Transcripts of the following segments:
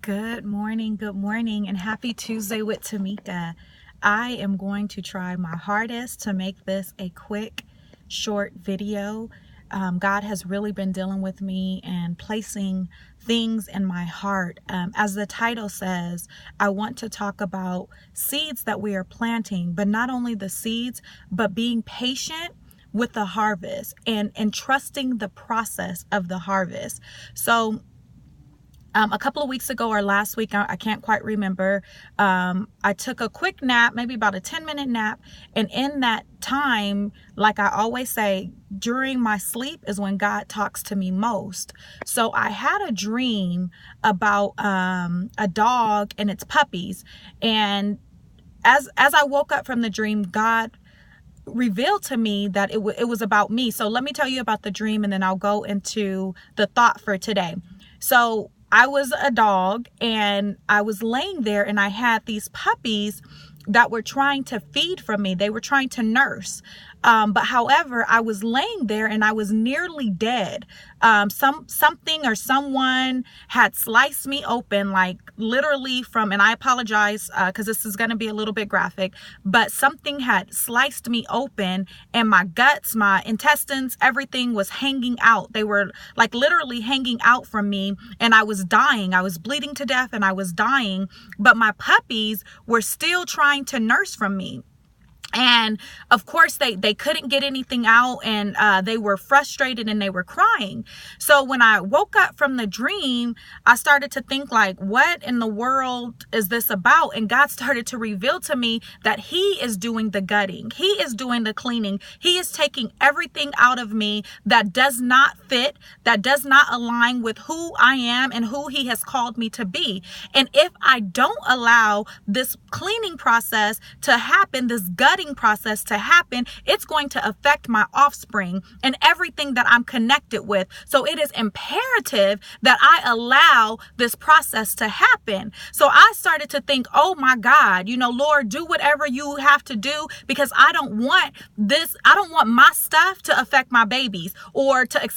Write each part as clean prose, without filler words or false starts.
Good morning, and happy Tuesday with Tamika. I am going to try my hardest to make this a quick, short video. God has really been dealing with me and placing things in my heart. As the title says, I want to talk about seeds that we are planting, but not only the seeds, but being patient with the harvest and trusting the process of the harvest. So a couple of weeks ago or last week, I can't quite remember, I took a quick nap, maybe about a 10-minute nap. And in that time, like I always say, during my sleep is when God talks to me most. So I had a dream about a dog and its puppies. And as I woke up from the dream, God revealed to me that it was about me. So let me tell you about the dream, and then I'll go into the thought for today. So I was a dog and I was laying there and I had these puppies that were trying to feed from me. They were trying to nurse. But however, I was laying there and I was nearly dead. Something or someone had sliced me open, like literally from, and I apologize, cause this is going to be a little bit graphic, but something had sliced me open and my guts, my intestines, everything was hanging out. They were like literally hanging out from me, and I was dying. I was bleeding to death and I was dying, but my puppies were still trying to nurse from me. And of course they couldn't get anything out, and they were frustrated and they were crying. So when I woke up from the dream, I started to think, like, what in the world is this about? And God started to reveal to me that He is doing the gutting. He is doing the cleaning. He is taking everything out of me that does not fit, that does not align with who I am and who He has called me to be. And if I don't allow this cleaning process to happen, this gutting process to happen, it's going to affect my offspring and everything that I'm connected with. So it is imperative that I allow this process to happen. So I started to think, oh my God, Lord, do whatever you have to do, because I don't want this. I don't want my stuff to affect my babies or to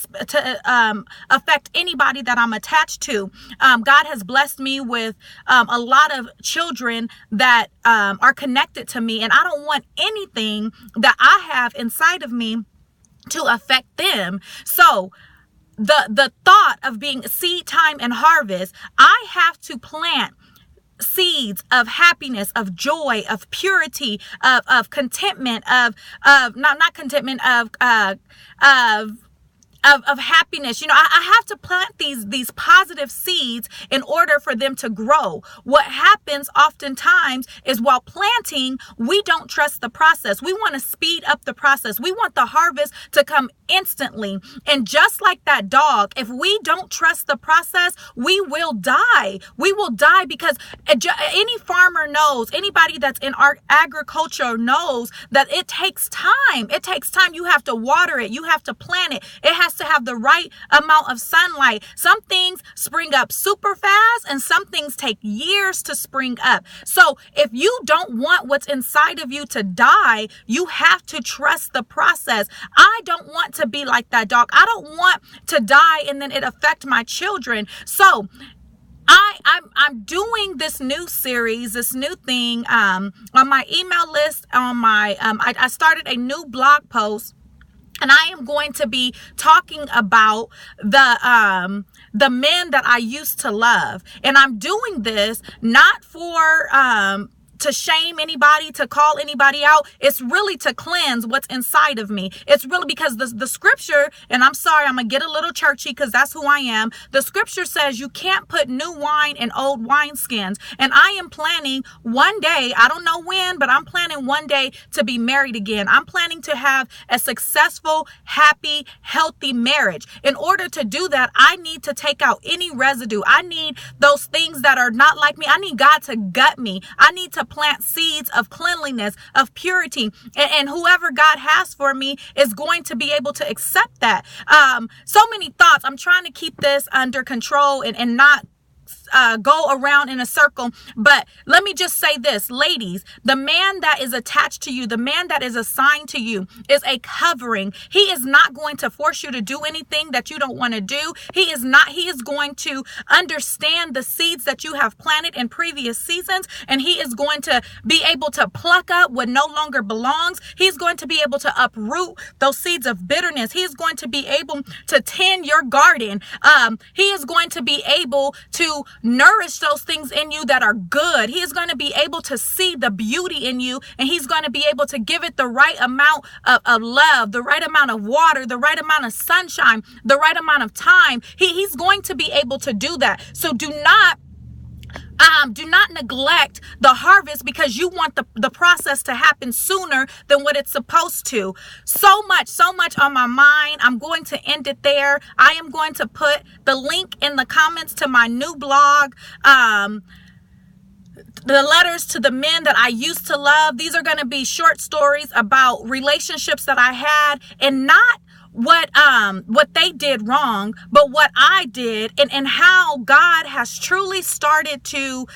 affect anybody that I'm attached to. God has blessed me with a lot of children that are connected to me, and I don't want anything that I have inside of me to affect them. So the thought of being seed time and harvest, I have to plant seeds of happiness, of joy, of purity, of contentment, of not contentment, of happiness. I have to plant these positive seeds in order for them to grow. What happens oftentimes is while planting, we don't trust the process. We want to speed up the process. We want the harvest to come instantly. And just like that dog, if we don't trust the process, we will die. We will die, because any farmer knows, anybody that's in our agriculture knows that it takes time. It takes time. You have to water it. You have to plant it. It has to have the right amount of sunlight. Some things spring up super fast and some things take years to spring up. So if you don't want what's inside of you to die, you have to trust the process. I don't want to be like that dog. I don't want to die and then it affect my children. So I'm doing this new series, this new thing on my email list, on my I started a new blog post. And I am going to be talking about the men that I used to love. And I'm doing this not for to shame anybody, to call anybody out. It's really to cleanse what's inside of me. It's really because the scripture, and I'm sorry, I'm going to get a little churchy because that's who I am. The scripture says you can't put new wine in old wineskins. And I am planning one day, I don't know when, but I'm planning one day to be married again. I'm planning to have a successful, happy, healthy marriage. In order to do that, I need to take out any residue. I need those things that are not like me. I need God to gut me. I need to plant seeds of cleanliness, of purity, and whoever God has for me is going to be able to accept that. So many thoughts. I'm trying to keep this under control and not go around in a circle. But let me just say this, ladies, the man that is attached to you, the man that is assigned to you is a covering. He is not going to force you to do anything that you don't want to do. He is going to understand the seeds that you have planted in previous seasons, and he is going to be able to pluck up what no longer belongs. He's going to be able to uproot those seeds of bitterness. He is going to be able to tend your garden. He is going to be able to nourish those things in you that are good. He is going to be able to see the beauty in you, and he's going to be able to give it the right amount of love, the right amount of water, the right amount of sunshine, the right amount of time. He's going to be able to do that. So do not neglect the harvest because you want the process to happen sooner than what it's supposed to. So much on my mind. I'm going to end it there. I am going to put the link in the comments to my new blog. The letters to the men that I used to love. These are going to be short stories about relationships that I had, and not what they did wrong, but what I did, and how God has truly started to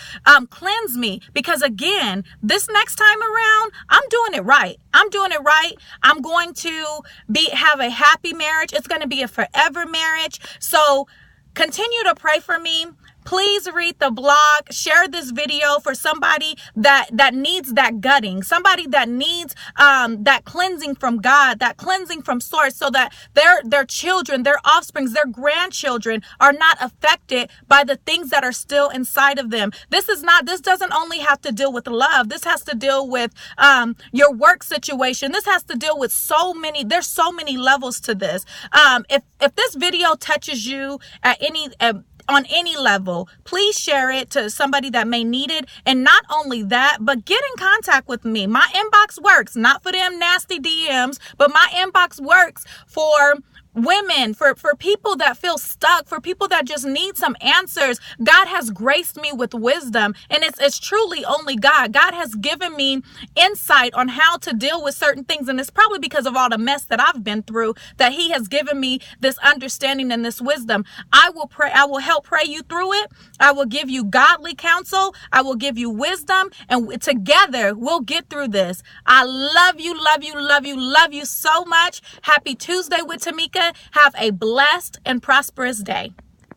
cleanse me. Because again, this next time around, I'm doing it right. I'm doing it right. I'm going to have a happy marriage. It's going to be a forever marriage. So continue to pray for me. Please read the blog, share this video for somebody that needs that gutting, somebody that needs that cleansing from God, that cleansing from source, so that their children, their offsprings, their grandchildren are not affected by the things that are still inside of them. This doesn't only have to deal with love. This has to deal with your work situation. This has to deal with there's so many levels to this. If this video touches you on any level, please share it to somebody that may need it. And not only that, but get in contact with me. My inbox works, not for them nasty DMs, but my inbox works for women, for people that feel stuck, for people that just need some answers. God has graced me with wisdom, and it's truly only God. God has given me insight on how to deal with certain things, and it's probably because of all the mess that I've been through that he has given me this understanding and this wisdom. I will help pray you through it. I will give you godly counsel. I will give you wisdom, and together we'll get through this. I love you, love you, love you, love you so much. Happy Tuesday with Tamika. Have a blessed and prosperous day.